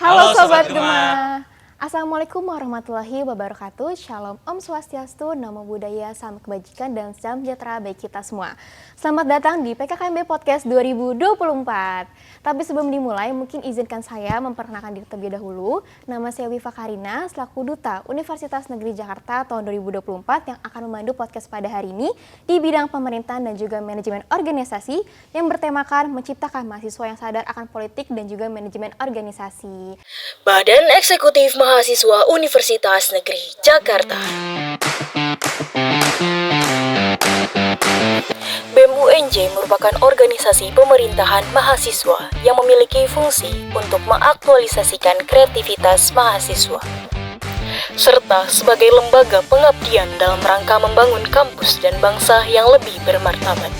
Halo Halo Sobat Sobat Gema. Gema. Assalamualaikum warahmatullahi wabarakatuh. Shalom, Om Swastiastu, Namo Buddhaya, Salam Kebajikan, dan Salam Sejahtera bagi kita semua. Selamat datang di PKKMB Podcast 2024. Tapi sebelum dimulai, mungkin izinkan saya memperkenalkan diri terlebih dahulu. Nama saya Wifa Karina, selaku Duta Universitas Negeri Jakarta tahun 2024 yang akan memandu podcast pada hari ini di bidang pemerintahan dan juga manajemen organisasi yang bertemakan menciptakan mahasiswa yang sadar akan politik dan juga manajemen organisasi. Badan Eksekutif Mahasiswa Universitas Negeri Jakarta. BEM UNJ merupakan organisasi pemerintahan mahasiswa yang memiliki fungsi untuk mengaktualisasikan kreativitas mahasiswa, serta sebagai lembaga pengabdian dalam rangka membangun kampus dan bangsa yang lebih bermartabat.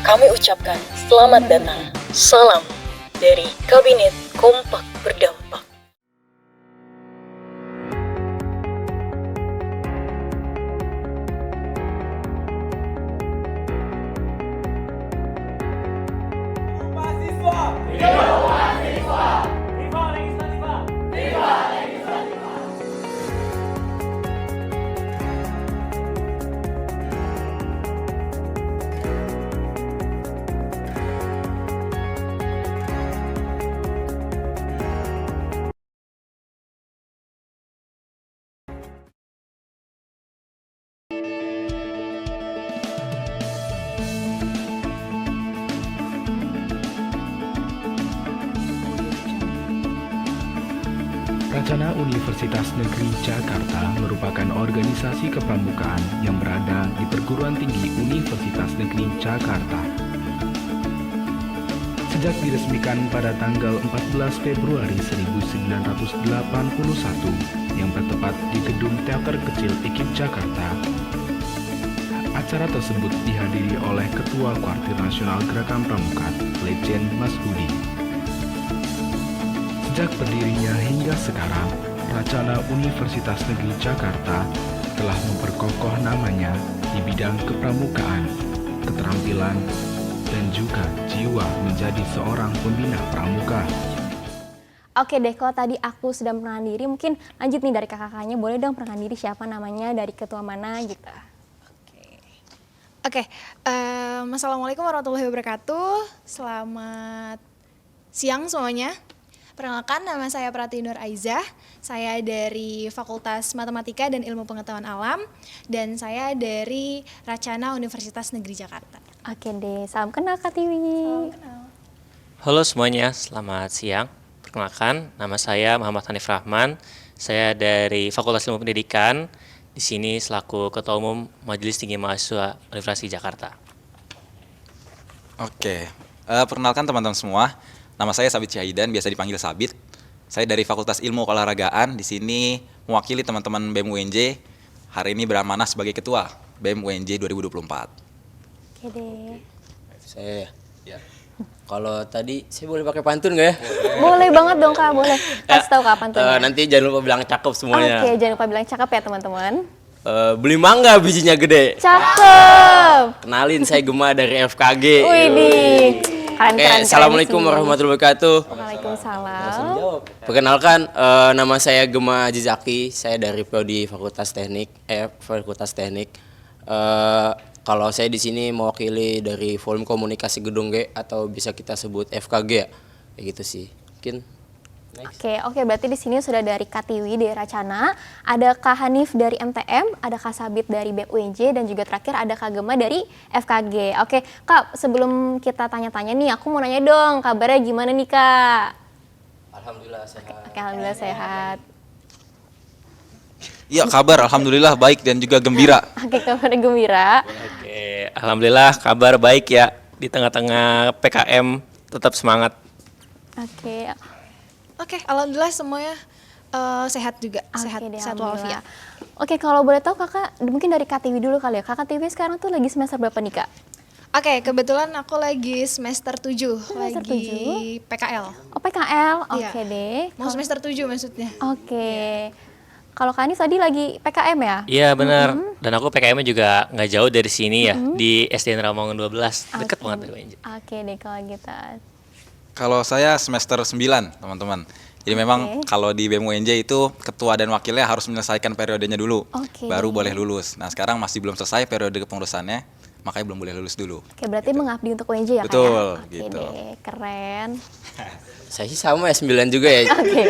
Kami ucapkan selamat datang, salam dari Kabinet Kompak Berdampak. Racana Universitas Negeri Jakarta merupakan organisasi kepramukaan yang berada di Perguruan Tinggi Universitas Negeri Jakarta. Sejak diresmikan pada tanggal 14 Februari 1981 yang bertepat di Gedung Teater Kecil IKIP Jakarta, acara tersebut dihadiri oleh Ketua Kuartir Nasional Gerakan Pramuka, Legend Mas Hudi. Sejak berdirinya hingga sekarang, Racana Universitas Negeri Jakarta telah memperkokoh namanya di bidang kepramukaan, keterampilan, dan juga jiwa menjadi seorang pembina pramuka. Oke deh, kalau tadi aku sudah perkenalan diri, mungkin lanjut nih dari kakak-kakaknya. Boleh dong perkenalan diri siapa namanya, dari ketua mana gitu. Oke, Assalamualaikum warahmatullahi wabarakatuh. Selamat siang semuanya. Perkenalkan, nama saya Prati Nur Aizah. Saya dari Fakultas Matematika dan Ilmu Pengetahuan Alam, dan saya dari Racana Universitas Negeri Jakarta. Oke deh, salam kenal Kak Tiwi. Salam kenal. Halo semuanya, selamat siang. Perkenalkan, nama saya Muhammad Hanif Rahman. Saya dari Fakultas Ilmu Pendidikan. Di sini selaku Ketua Umum Majelis Tinggi Mahasiswa Universitas Jakarta. Oke, perkenalkan teman-teman semua. Nama saya Sabit Syahidan, biasa dipanggil Sabit. Saya dari Fakultas Ilmu Keolahragaan. Di sini mewakili teman-teman BEM UNJ. Hari ini beramanah sebagai Ketua BEM UNJ 2024. Oke deh. Saya Ya. kalau tadi saya boleh pakai pantun nggak ya? Boleh banget dong Kak, boleh. Kasih tahu kapan tuh. Nanti jangan lupa bilang cakep semuanya. Oke, jangan lupa bilang cakep ya teman-teman. Beli mangga bijinya gede. Cakep. Kenalin, saya Gema dari FKG. Widih. Oke, Keren-keren. Assalamualaikum sih. warahmatullahi wabarakatuh. Waalaikumsalam. Perkenalkan, nama saya Gema Jizaki. Saya dari Prodi Fakultas Teknik. Kalau saya di sini mewakili dari Forum Komunikasi Gedung G, atau bisa kita sebut FKG ya. Kayak gitu sih. Mungkin Oke, berarti di sini sudah dari Kak Tiwi dari Racana, ada Kak Hanif dari MTM, ada Kak Sabit dari BEM UNJ, dan juga terakhir ada Kak Gema dari FKG. Oke, Kak, sebelum kita tanya-tanya nih, aku mau nanya dong, kabarnya gimana nih Kak? alhamdulillah sehat. Oke, alhamdulillah sehat. Iya, kabar alhamdulillah baik dan juga gembira. Oke, kabarnya gembira. Oke, alhamdulillah kabar baik ya. Di tengah-tengah PKM tetap semangat. Oke, Oke, alhamdulillah semuanya sehat juga, sehat deh, sehat alhamdulillah. walafiat. Oke, kalau boleh tahu Kakak, mungkin dari Kak Tiwi dulu kali ya. Kakak Tiwi sekarang tuh lagi semester berapa nih Kak? Oke, kebetulan aku lagi semester 7, Semester lagi 7? PKL. Oh, PKL, Iya. oke deh. Mau semester 7 maksudnya. Oke. Kalau Kak Hanif tadi lagi PKM ya? Iya benar. Dan aku PKM-nya juga nggak jauh dari sini ya, di SD Rawamangun 12, deket banget dari UNJ. Oke deh kalau gitu. Kalau saya semester 9, teman-teman. Jadi memang kalau di BEM UNJ itu ketua dan wakilnya harus menyelesaikan periodenya dulu, Oke. baru boleh lulus. Nah sekarang masih belum selesai periode kepengurusannya, makanya belum boleh lulus dulu. Oke, berarti mengabdi untuk UNJ ya Kak Betul, ya? Oke gitu. deh, keren. Saya sih sama ya 9 juga ya. Oke.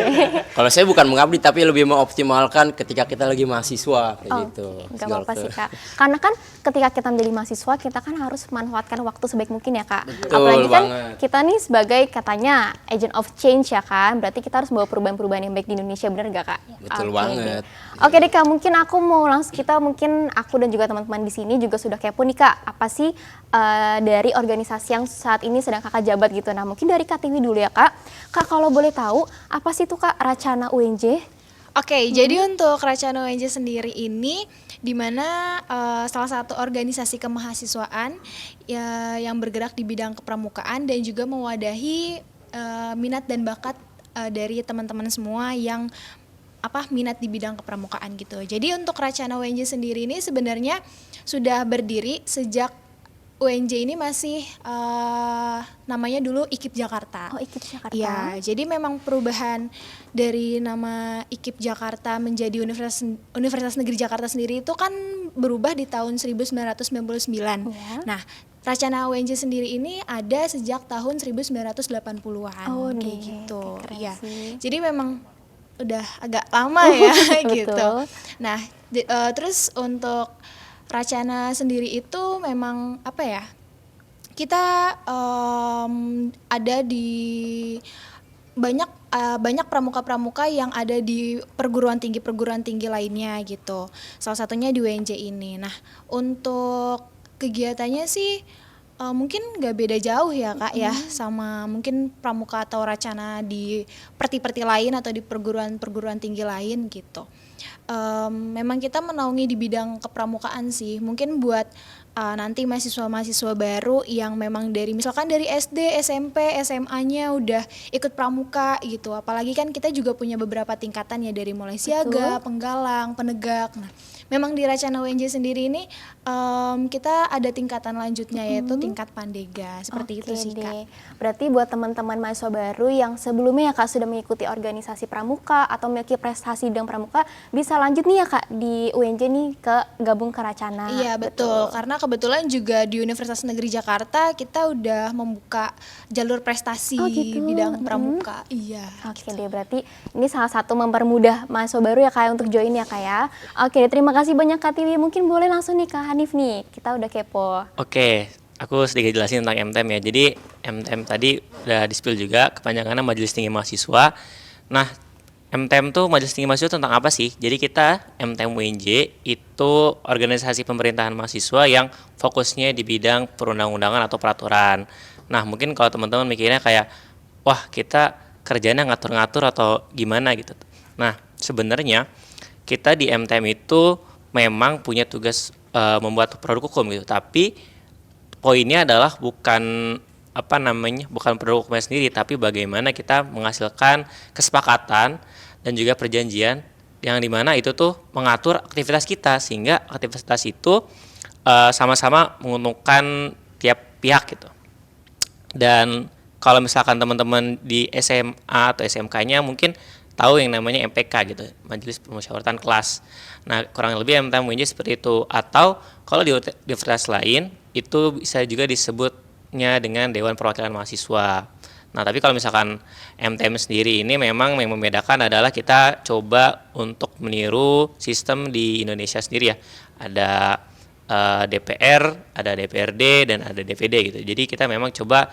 Kalau saya bukan mengabdi tapi lebih mengoptimalkan ketika kita lagi mahasiswa kayak gitu. Nggak apa-apa sih Kak. Karena kan ketika kita menjadi mahasiswa, kita kan harus memanfaatkan waktu sebaik mungkin ya Kak. Betul Apalagi kan banget. kita nih sebagai katanya agent of change ya kan. Berarti kita harus bawa perubahan-perubahan yang baik di Indonesia, bener nggak Kak? Betul Oke banget. deh. Oke deh Kak, mungkin aku mau langsung mungkin aku dan juga teman-teman di sini juga sudah kepo nih Kak. Apa sih dari organisasi yang saat ini sedang Kakak jabat gitu. Nah mungkin dari Kak Tiwi dulu ya Kak. Kak kalau boleh tahu, apa sih tuh Kak Racana UNJ? Oke, jadi untuk Racana UNJ sendiri ini di mana salah satu organisasi kemahasiswaan yang bergerak di bidang kepramukaan dan juga mewadahi minat dan bakat dari teman-teman semua yang minat di bidang kepramukaan gitu. Jadi untuk Racana UNJ sendiri ini sebenarnya sudah berdiri sejak UNJ ini masih namanya dulu IKIP Jakarta. Oh IKIP Jakarta. Ya, jadi memang perubahan dari nama IKIP Jakarta menjadi Universitas Negeri Jakarta sendiri itu kan berubah di tahun 1999. Ya. Nah, Racana UNJ sendiri ini ada sejak tahun 1980-an Oh, kayak deh, gitu. keren Iya. sih. Jadi memang udah agak lama ya gitu. Betul. Nah, terus untuk Racana sendiri itu memang kita ada di banyak pramuka-pramuka yang ada di perguruan tinggi lainnya gitu. Salah satunya di UNJ ini. Nah, untuk kegiatannya sih mungkin nggak beda jauh ya Kak ya sama mungkin pramuka atau Racana di perti-perti lain atau di perguruan tinggi lain gitu. Memang kita menaungi di bidang kepramukaan sih. Mungkin buat nanti mahasiswa-mahasiswa baru yang memang misalkan dari SD, SMP, SMA-nya udah ikut pramuka gitu. Apalagi kan kita juga punya beberapa tingkatan ya dari mulai siaga, penggalang, penegak. Nah, memang di Racana UNJ sendiri ini kita ada tingkatan lanjutnya yaitu tingkat Pandega. Seperti itu sih Kak. Deh. Berarti buat teman-teman mahasiswa baru yang sebelumnya ya Kak sudah mengikuti organisasi pramuka atau memiliki prestasi di bidang pramuka, bisa lanjut nih ya Kak di UNJ nih gabung ke Racana. Iya betul, karena kebetulan juga di Universitas Negeri Jakarta kita udah membuka jalur prestasi gitu. bidang pramuka. Iya. Oke deh, berarti ini salah satu mempermudah mahasiswa baru ya Kak untuk join ya Kak ya. Oke deh, terima kasih banyak Kak Tiwi. Mungkin boleh langsung nih Kak Hanif nih, kita udah kepo. Oke, aku sedikit jelasin tentang MTM ya. Jadi MTM tadi udah di-spill juga, kepanjangannya Majelis Tinggi Mahasiswa. Nah, MTM tuh Majelis Tinggi Mahasiswa tentang apa sih? Jadi kita MTM UNJ itu organisasi pemerintahan mahasiswa yang fokusnya di bidang perundang-undangan atau peraturan. Nah, mungkin kalau teman-teman mikirnya kayak, wah kita kerjanya ngatur-ngatur atau gimana gitu. Nah, sebenarnya kita di MTM itu memang punya tugas membuat produk hukum gitu. Tapi poinnya adalah bukan produk hukumnya sendiri, tapi bagaimana kita menghasilkan kesepakatan dan juga perjanjian yang dimana itu tuh mengatur aktivitas kita sehingga aktivitas itu sama-sama menguntungkan tiap pihak gitu. Dan kalau misalkan teman-teman di SMA atau SMK-nya mungkin tahu yang namanya MPK gitu, Majelis Permusyawaratan Kelas. Nah, kurang lebih MTM UNJ seperti itu. Atau kalau di universitas lain itu bisa juga disebutnya dengan Dewan Perwakilan Mahasiswa. Nah, tapi kalau misalkan MTM sendiri ini memang yang membedakan adalah kita coba untuk meniru sistem di Indonesia sendiri ya. Ada DPR, ada DPRD, dan ada DPD gitu. Jadi kita memang coba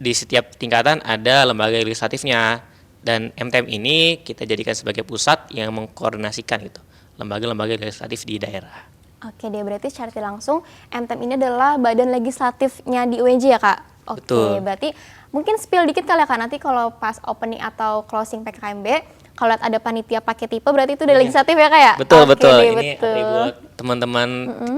di setiap tingkatan ada lembaga legislatifnya. Dan MTM ini kita jadikan sebagai pusat yang mengkoordinasikan gitu lembaga-lembaga legislatif di daerah. Oke deh, berarti secara tidak langsung MTM ini adalah badan legislatifnya di UNJ ya Kak? Oke, Betul. berarti mungkin spill dikit kali ya Kak, nanti kalau pas opening atau closing PKKMB, kalau lihat ada panitia pakai tipe berarti itu udah legislatif ya Kak ya? Betul, Oke betul. deh, Ini betul. atribut teman-teman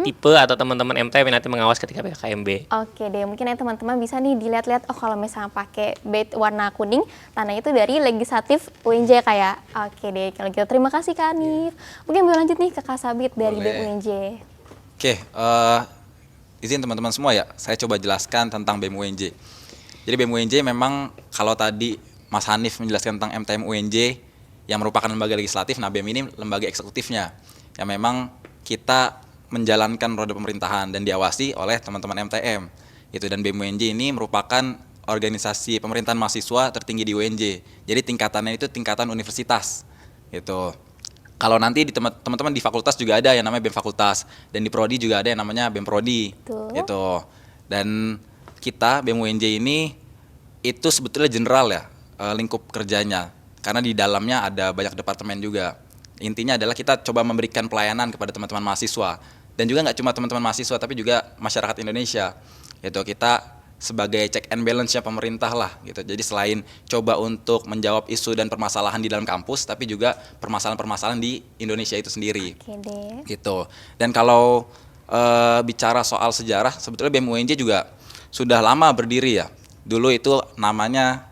tipe atau teman-teman MTM yang nanti mengawas ketika PKKMB. Oke deh, mungkin ya teman-teman bisa nih dilihat-lihat, oh kalau misalnya pakai badge warna kuning, tandanya itu dari legislatif UNJ kayak. Oke deh, kalau gitu terima kasih Kak Hanif. Mungkin boleh lanjut nih ke Kak Sabit dari Boleh. BEM UNJ. Oke, izin teman-teman semua ya, saya coba jelaskan tentang BEM UNJ. Jadi BEM UNJ memang kalau tadi Mas Hanif menjelaskan tentang MTM UNJ yang merupakan lembaga legislatif. Nah, BEM ini lembaga eksekutifnya. Yang memang kita menjalankan roda pemerintahan dan diawasi oleh teman-teman MTM. Itu, dan BEM UNJ ini merupakan organisasi pemerintahan mahasiswa tertinggi di UNJ. Jadi tingkatannya itu tingkatan universitas. Gitu. Kalau nanti di teman-teman di fakultas juga ada yang namanya BEM Fakultas, dan di prodi juga ada yang namanya BEM Prodi. Gitu. Dan kita BEM UNJ ini itu sebetulnya general ya, lingkup kerjanya, karena di dalamnya ada banyak departemen juga. Intinya adalah kita coba memberikan pelayanan kepada teman-teman mahasiswa, dan juga nggak cuma teman-teman mahasiswa tapi juga masyarakat Indonesia. Gitu. Kita sebagai check and balance-nya pemerintah lah gitu. Jadi selain coba untuk menjawab isu dan permasalahan di dalam kampus, tapi juga permasalahan-permasalahan di Indonesia itu sendiri. Oke deh. Gitu. Dan kalau bicara soal sejarah, sebetulnya BEM UNJ juga sudah lama berdiri ya. Dulu itu namanya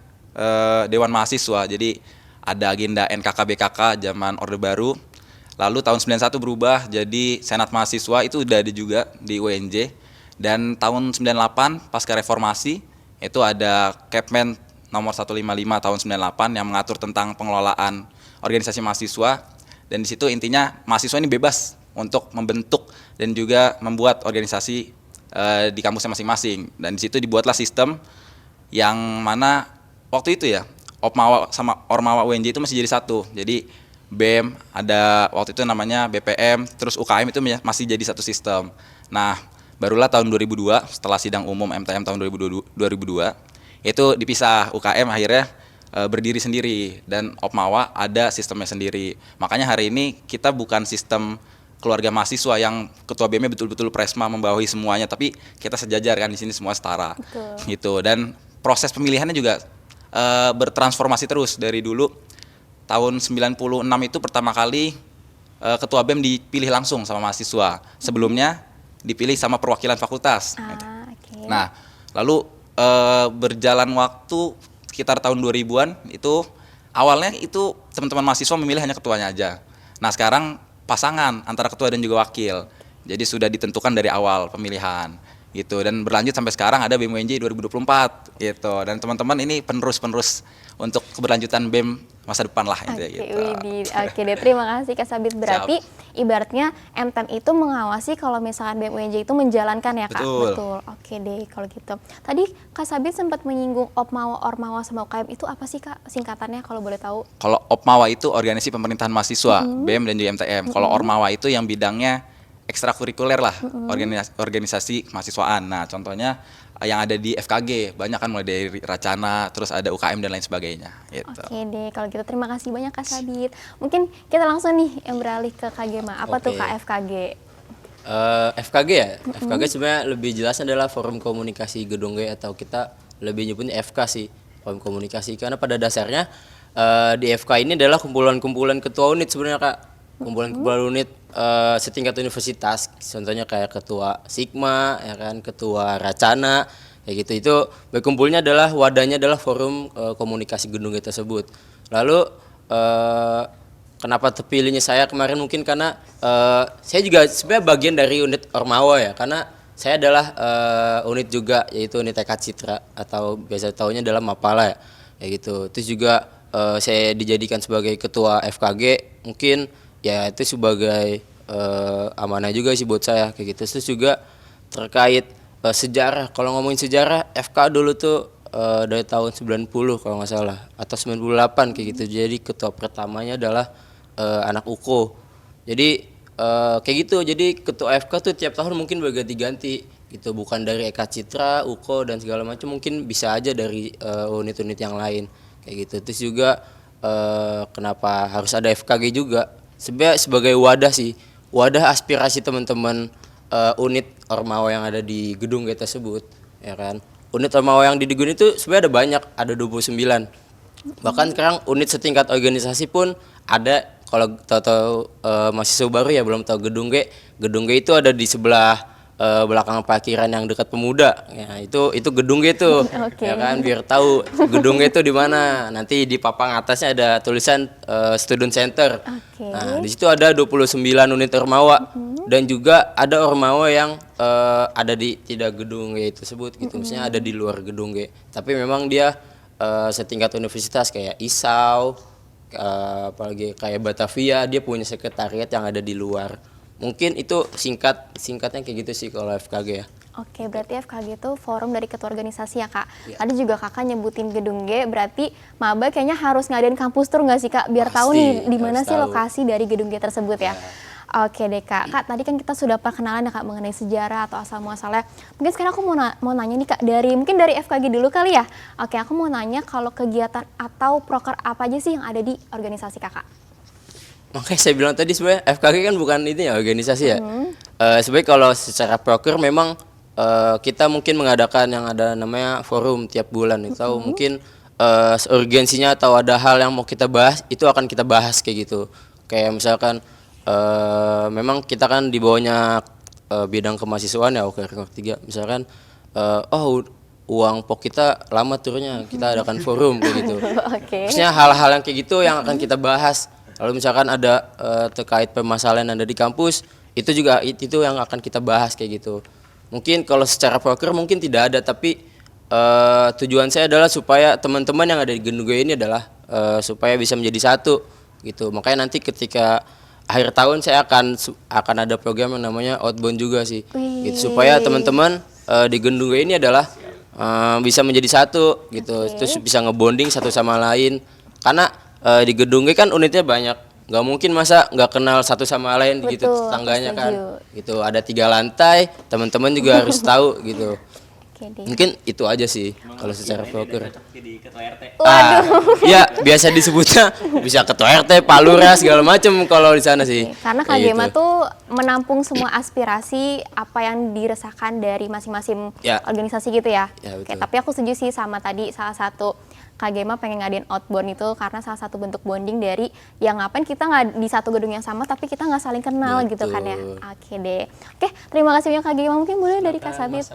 Dewan Mahasiswa. Jadi ada agenda NKK-BKK zaman Orde Baru. Lalu tahun 91 berubah jadi Senat Mahasiswa, itu udah ada juga di UNJ. Dan tahun 98 pasca reformasi itu ada Kepmen nomor 155 tahun 98 yang mengatur tentang pengelolaan organisasi mahasiswa, dan di situ intinya mahasiswa ini bebas untuk membentuk dan juga membuat organisasi di kampusnya masing-masing. Dan di situ dibuatlah sistem yang mana waktu itu ya Opmawa sama Ormawa UNJ itu masih jadi satu. Jadi BEM ada waktu itu namanya BPM, terus UKM itu masih jadi satu sistem. Nah, barulah tahun 2002 setelah sidang umum MTM tahun 2002 itu dipisah, UKM akhirnya berdiri sendiri dan Opmawa ada sistemnya sendiri. Makanya hari ini kita bukan sistem keluarga mahasiswa yang ketua BEM-nya betul-betul presma membawahi semuanya, tapi kita sejajar kan, di sini semua setara. Betul. Gitu. Dan proses pemilihannya juga bertransformasi terus. Dari dulu tahun 96 itu pertama kali ketua BEM dipilih langsung sama mahasiswa. Sebelumnya dipilih sama perwakilan fakultas. Okay. Nah, lalu berjalan waktu sekitar tahun 2000-an itu awalnya itu teman-teman mahasiswa memilih hanya ketuanya aja. Nah, sekarang pasangan antara ketua dan juga wakil. Jadi sudah ditentukan dari awal pemilihan gitu, dan berlanjut sampai sekarang ada BEM UNJ 2024 gitu. Dan teman-teman ini penerus untuk keberlanjutan BEM masa depan lah gitu. Oke deh, terima kasih Kak Sabit. Berarti ibaratnya MTEM itu mengawasi kalau misalkan BEM UNJ itu menjalankan ya Kak? Betul. Oke deh kalau gitu. Tadi Kak Sabit sempat menyinggung Opmawa, Ormawa sama UKM, itu apa sih Kak singkatannya kalau boleh tahu? Kalau Opmawa itu organisasi pemerintahan mahasiswa, BEM dan juga MTM. Kalau Ormawa itu yang bidangnya ekstrakurikuler lah, organisasi mahasiswaan. Nah, contohnya yang ada di FKG, banyak kan, mulai dari Racana, terus ada UKM dan lain sebagainya. Gitu. Oke deh, kalau gitu terima kasih banyak Kak Sabit. Mungkin kita langsung nih yang beralih ke KGMA. Apa tuh Kak FKG? FKG ya, FKG sebenarnya lebih jelas adalah Forum Komunikasi Gedung G, atau kita lebih nyebutnya FK sih, Forum Komunikasi. Karena pada dasarnya di FK ini adalah kumpulan-kumpulan ketua unit sebenarnya Kak. Kumpulan-kumpulan unit setingkat universitas, contohnya kayak ketua Sigma, ya kan, ketua Racana, kayak gitu. Itu berkumpulnya adalah wadahnya adalah Forum Komunikasi Gedung G tersebut. Lalu kenapa terpilihnya saya kemarin, mungkin karena saya juga sebenarnya bagian dari unit Ormawa ya, karena saya adalah unit juga, yaitu unit TK Citra atau biasa tahunya adalah Mapala ya, kayak gitu. Terus juga saya dijadikan sebagai ketua FKG, mungkin ya itu sebagai amanah juga sih buat saya, kayak gitu. Terus juga terkait sejarah, kalau ngomongin sejarah, FK dulu tuh dari tahun 90 kalau nggak salah, atau 98 kayak gitu. Jadi ketua pertamanya adalah anak UKO. Jadi kayak gitu, jadi ketua FK tuh tiap tahun mungkin berganti-ganti gitu, bukan dari EK Citra, UKO dan segala macam, mungkin bisa aja dari unit-unit yang lain kayak gitu. Terus juga kenapa harus ada FKG juga? Sebenarnya sebagai wadah sih, wadah aspirasi teman-teman unit Ormawa yang ada di gedung kita tersebut, ya kan. Unit Ormawa yang di gedung itu sebenarnya ada banyak, ada 29. Bahkan sekarang unit setingkat organisasi pun ada. Kalau tahu mahasiswa baru ya belum tahu Gedung G. Gedung G itu ada di sebelah belakang parkiran yang dekat Pemuda. Ya, itu Gedung G itu. Ya kan, biar tahu Gedung G itu di mana. Nanti di papan atasnya ada tulisan Student Center. Nah, di situ ada 29 unit Ormawa, dan juga ada Ormawa yang ada di tidak Gedung G tersebut gitu. Maksudnya ada di luar Gedung G. Tapi memang dia setingkat universitas kayak ISAU, apalagi kayak Batavia, dia punya sekretariat yang ada di luar. Mungkin itu singkatnya kayak gitu sih kalau FKG ya. Oke, berarti FKG itu forum dari ketua organisasi ya Kak. Tadi juga Kakak nyebutin gedung G, berarti maba kayaknya harus ngadain kampus tour nggak sih Kak? Biar tahu nih di mana harus sih tahu. lokasi dari gedung G tersebut ya. Oke deh Kak. Kak, tadi kan kita sudah perkenalan ya Kak mengenai sejarah atau asal muasalnya. Mungkin sekarang aku mau nanya nih Kak, mungkin dari FKG dulu kali ya. Oke, aku mau nanya kalau kegiatan atau proker apa aja sih yang ada di organisasi Kakak? Makanya saya bilang tadi sebenarnya FKG kan bukan itu ya organisasi ya. Sebenarnya kalau secara proker memang kita mungkin mengadakan yang ada namanya forum tiap bulan atau mungkin urgensinya atau ada hal yang mau kita bahas itu akan kita bahas kayak gitu. Kayak misalkan memang kita kan di bawahnya bidang kemahasiswaan ya OKR 3. Misalkan uang pok kita lama turunnya, kita adakan forum kayak gitu. Oke. Maksudnya hal-hal yang kayak gitu yang akan kita bahas. Kalau misalkan ada terkait permasalahan yang ada di kampus, itu juga itu yang akan kita bahas kayak gitu. Mungkin kalau secara proker mungkin tidak ada, tapi tujuan saya adalah supaya teman-teman yang ada di gedung gue ini adalah supaya bisa menjadi satu gitu. Makanya nanti ketika akhir tahun saya akan ada program yang namanya outbound juga sih. Gitu, supaya teman-teman di gedung gue ini adalah bisa menjadi satu gitu. Terus bisa ngebonding satu sama lain. Karena di gedung gue kan unitnya banyak. Nggak mungkin masa nggak kenal satu sama lain gitu Betul, tetangganya kan. setuju. Gitu ada 3 lantai, teman-teman juga harus tahu gitu. Oke deh. Mungkin itu aja sih kalau secara proker. Jadi ketua RT. Ya biasa disebutnya bisa ketua RT, Pak Lurah segala macem kalau di sana sih. Karena Kayak KGMA gitu. tuh menampung semua aspirasi apa yang dirasakan dari masing-masing Ya. organisasi gitu ya. Ya, Oke, betul. tapi aku setuju sih sama tadi salah satu KGMA pengen ngadain outbound itu karena salah satu bentuk bonding dari yang ngapain kita nggak di satu gedung yang sama tapi kita nggak saling kenal gitu kan ya. Betul. Oke deh. Oke, terima kasih banyak KGMA. Mungkin boleh dari Kak Sabit.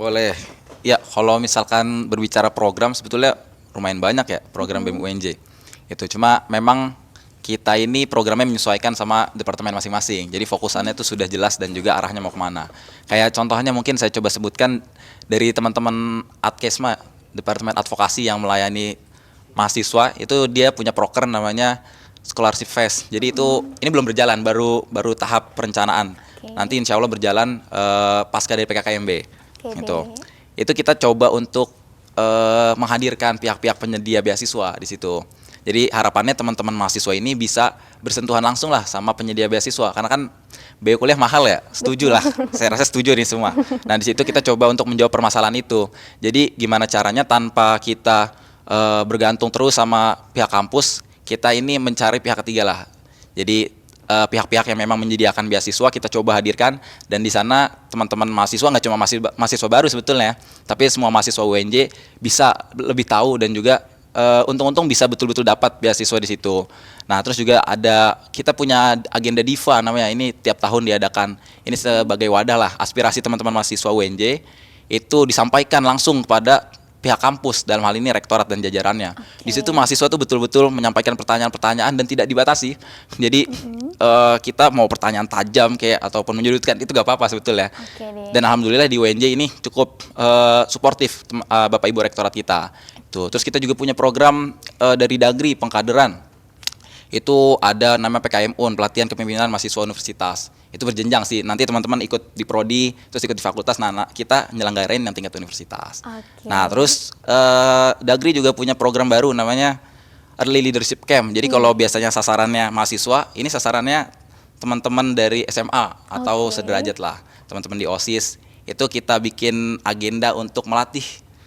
Boleh. Ya, kalau misalkan berbicara program sebetulnya lumayan banyak ya program BEM UNJ. Itu cuma memang kita ini programnya menyesuaikan sama departemen masing-masing. Jadi fokusannya itu sudah jelas dan juga arahnya mau kemana. Kayak contohnya mungkin saya coba sebutkan dari teman-teman Adkesma, Departemen Advokasi yang melayani mahasiswa, itu dia punya proker namanya Scholarship Fest. Jadi itu ini belum berjalan, baru tahap perencanaan. Nanti insya Allah berjalan pasca dari PKKMB. Oke Gitu. deh. Itu kita coba untuk menghadirkan pihak-pihak penyedia beasiswa di situ. Jadi harapannya teman-teman mahasiswa ini bisa bersentuhan langsung lah sama penyedia beasiswa, karena kan biaya kuliah mahal ya, setuju lah. Saya rasa setuju nih semua. Nah di situ kita coba untuk menjawab permasalahan itu. Jadi gimana caranya tanpa kita bergantung terus sama pihak kampus, kita ini mencari pihak ketiga lah. Jadi pihak-pihak yang memang menyediakan beasiswa kita coba hadirkan, dan di sana teman-teman mahasiswa nggak cuma mahasiswa baru sebetulnya, tapi semua mahasiswa UNJ bisa lebih tahu dan juga untung-untung bisa betul-betul dapat beasiswa di situ. Nah, terus juga kita punya agenda Diva namanya, ini tiap tahun diadakan. Ini sebagai wadah lah aspirasi teman-teman mahasiswa UNJ itu disampaikan langsung kepada pihak kampus, dalam hal ini rektorat dan jajarannya. Di situ mahasiswa tuh betul-betul menyampaikan pertanyaan-pertanyaan dan tidak dibatasi. Jadi kita mau pertanyaan tajam kayak ataupun menyudutkan itu gak apa-apa sebetulnya. Oke deh. Dan alhamdulillah di UNJ ini cukup suportif Bapak Ibu rektorat kita. Tuh, terus kita juga punya program dari Dagri Pengkaderan. Itu ada nama PKM-UN, pelatihan kepemimpinan mahasiswa universitas. Itu berjenjang sih. Nanti teman-teman ikut di prodi, terus ikut di fakultas. Nah, kita nyelenggarain yang tingkat universitas. Oke. Nah, terus Dagri juga punya program baru namanya Early Leadership Camp. Jadi kalau biasanya sasarannya mahasiswa, ini sasarannya teman-teman dari SMA atau sederajat lah. Teman-teman di OSIS. Itu kita bikin agenda untuk melatih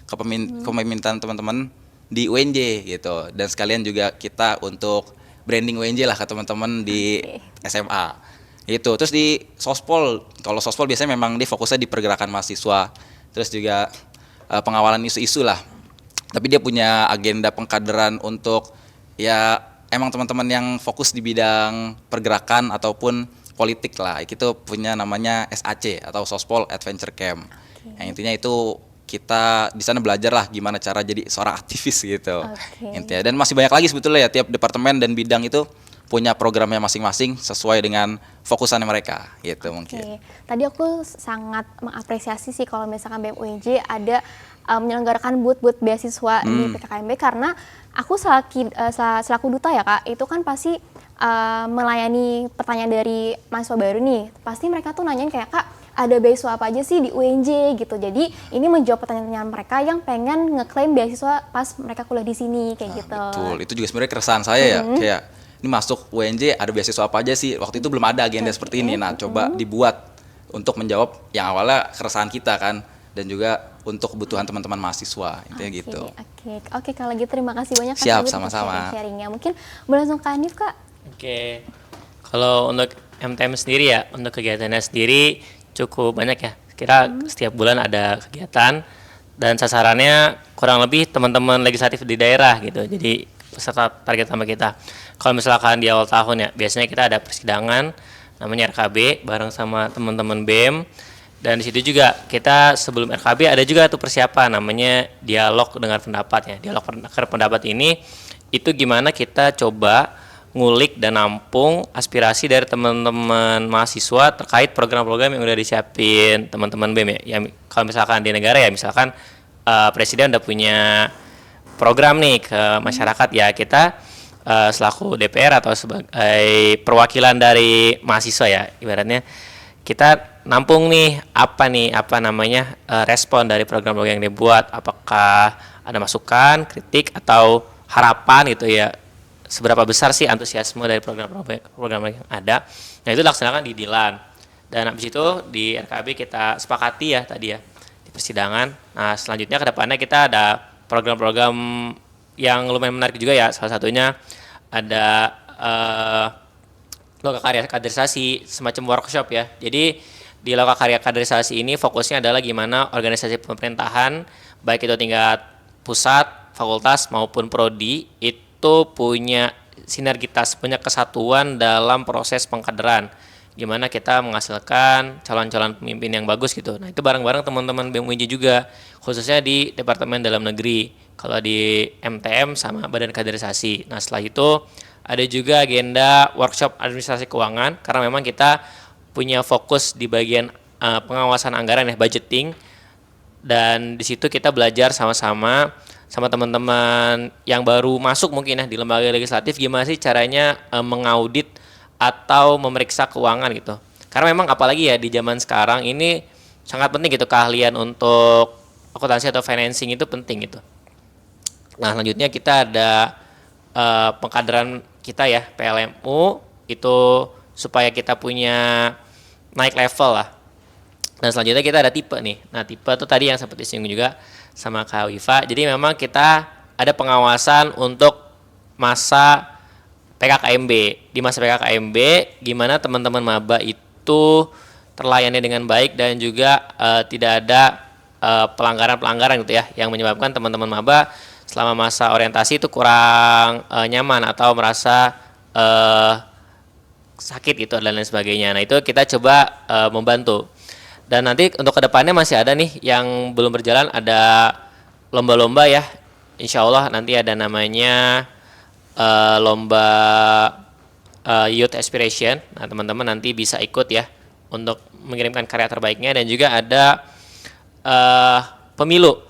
kepemimpinan teman-teman di UNJ gitu. Dan sekalian juga kita untuk branding UNJ lah ke teman-teman di SMA. Itu. Terus di Sospol, kalau Sospol biasanya memang dia fokusnya di pergerakan mahasiswa. Terus juga pengawalan isu-isu lah. Tapi dia punya agenda pengkaderan untuk ya emang teman-teman yang fokus di bidang pergerakan ataupun politik lah. Itu punya namanya SAC atau Sospol Adventure Camp. Yang intinya itu kita di sana belajar lah gimana cara jadi seorang aktivis gitu. Intinya. Dan masih banyak lagi sebetulnya ya, tiap departemen dan bidang itu punya programnya masing-masing sesuai dengan fokusannya mereka gitu mungkin. Tadi aku sangat mengapresiasi sih kalau misalkan BEM UNJ ada menyelenggarakan booth beasiswa di PKKMB, karena aku selaku duta ya Kak, itu kan pasti melayani pertanyaan dari mahasiswa baru nih. Pasti mereka tuh nanyain kayak, Kak, ada beasiswa apa aja sih di UNJ gitu. Jadi ini menjawab pertanyaan mereka yang pengen ngeklaim beasiswa pas mereka kuliah di sini kayak gitu. Betul, itu juga sebenarnya keresahan saya ya, kayak ini masuk UNJ ada beasiswa apa aja sih? Waktu itu belum ada agenda seperti ini. Nah, coba dibuat untuk menjawab yang awalnya keresahan kita kan, dan juga untuk kebutuhan teman-teman mahasiswa, intinya gitu. Oke, kalau gitu terima kasih banyak Kak Siap, Sabit sama-sama. untuk sharing-sharingnya. Mungkin boleh langsung ke Hanif Kak. Oke, kalau untuk MTM sendiri ya, untuk kegiatannya sendiri cukup banyak ya. Kira setiap bulan ada kegiatan dan sasarannya kurang lebih teman-teman legislatif di daerah gitu. Jadi peserta target sama kita. Kalau misalkan di awal tahun ya, biasanya kita ada persidangan namanya RKB bareng sama teman-teman BEM. Dan di situ juga kita sebelum RKB ada juga tuh persiapan namanya dialog dengar pendapat ya. Dialog dengar pendapat ini itu gimana kita coba ngulik dan nampung aspirasi dari teman-teman mahasiswa terkait program-program yang udah disiapin teman-teman BEM ya. Kalau misalkan di negara ya, misalkan presiden udah punya program nih ke masyarakat ya, kita selaku DPR atau sebagai perwakilan dari mahasiswa ya, ibaratnya kita nampung nih respon dari program-program yang dibuat, apakah ada masukan, kritik atau harapan gitu ya. Seberapa besar sih antusiasme dari program yang ada. Nah, itu dilaksanakan di Dilan. Dan habis itu di RKB kita sepakati ya tadi ya di persidangan. Nah, selanjutnya ke depannya kita ada program-program yang lumayan menarik juga ya. Salah satunya ada lokakarya kaderisasi, semacam workshop ya. Jadi di lokakarya kaderisasi ini fokusnya adalah gimana organisasi pemerintahan baik itu tingkat pusat, fakultas maupun prodi itu punya sinergitas, punya kesatuan dalam proses pengkaderan. Gimana kita menghasilkan calon-calon pemimpin yang bagus gitu. Nah, itu bareng-bareng teman-teman BEM UNJ juga, khususnya di Departemen Dalam Negeri. Kalau di MTM sama Badan Kaderisasi. Nah, setelah itu ada juga agenda workshop administrasi keuangan, karena memang kita punya fokus di bagian pengawasan anggaran ya, budgeting. Dan di situ kita belajar sama-sama sama teman-teman yang baru masuk mungkin ya di lembaga legislatif, gimana sih caranya mengaudit atau memeriksa keuangan gitu. Karena memang apalagi ya di zaman sekarang ini sangat penting gitu, keahlian untuk akuntansi atau financing itu penting gitu. Nah, selanjutnya kita ada pengkaderan kita ya, PLMU, itu supaya kita punya naik level lah. Dan selanjutnya kita ada tipe nih. Nah, tipe itu tadi yang sempat disinggung juga sama Kak Wifa. Jadi memang kita ada pengawasan untuk masa PKKMB. Di masa PKKMB, gimana teman-teman maba itu terlayani dengan baik dan juga tidak ada pelanggaran-pelanggaran gitu ya, yang menyebabkan teman-teman maba selama masa orientasi itu kurang nyaman atau merasa sakit gitu dan lain sebagainya. Nah, itu kita coba membantu. Dan nanti untuk kedepannya masih ada nih yang belum berjalan, ada lomba-lomba ya. Insya Allah nanti ada namanya lomba Youth Aspiration. Nah, teman-teman nanti bisa ikut ya untuk mengirimkan karya terbaiknya. Dan juga ada pemilu.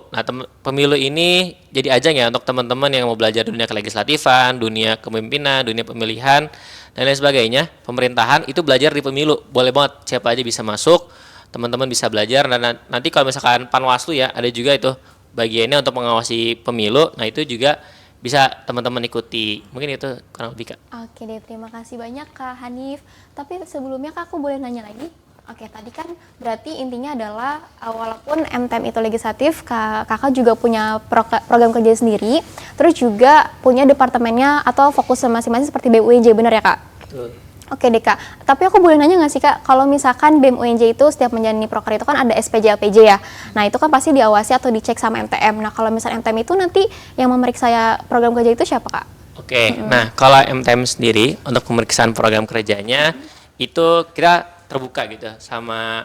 Nah, pemilu ini jadi ajang ya untuk teman-teman yang mau belajar dunia kelegislatifan, dunia kepemimpinan, dunia pemilihan, dan lain sebagainya. Pemerintahan itu belajar di pemilu. Boleh banget, siapa aja bisa masuk, teman-teman bisa belajar. Dan nanti kalau misalkan Panwaslu ya, ada juga itu bagiannya untuk mengawasi pemilu. Nah, itu juga bisa teman-teman ikuti. Mungkin itu kurang lebih, Kak. Oke deh, terima kasih banyak Kak Hanif. Tapi sebelumnya Kak, aku boleh nanya lagi? Oke, tadi kan berarti intinya adalah walaupun MTM itu legislatif, kakak juga punya program kerja sendiri, terus juga punya departemennya atau fokus masing-masing seperti BEM UNJ, benar ya Kak? Betul. Oke deh Kak, tapi aku boleh nanya nggak sih Kak, kalau misalkan BEM UNJ itu setiap menjalani proker itu kan ada SPJ LPJ ya, nah itu kan pasti diawasi atau dicek sama MTM. Nah, kalau misalnya MTM itu nanti yang memeriksa program kerja itu siapa Kak? Oke, nah kalau MTM sendiri untuk pemeriksaan program kerjanya itu kita terbuka gitu sama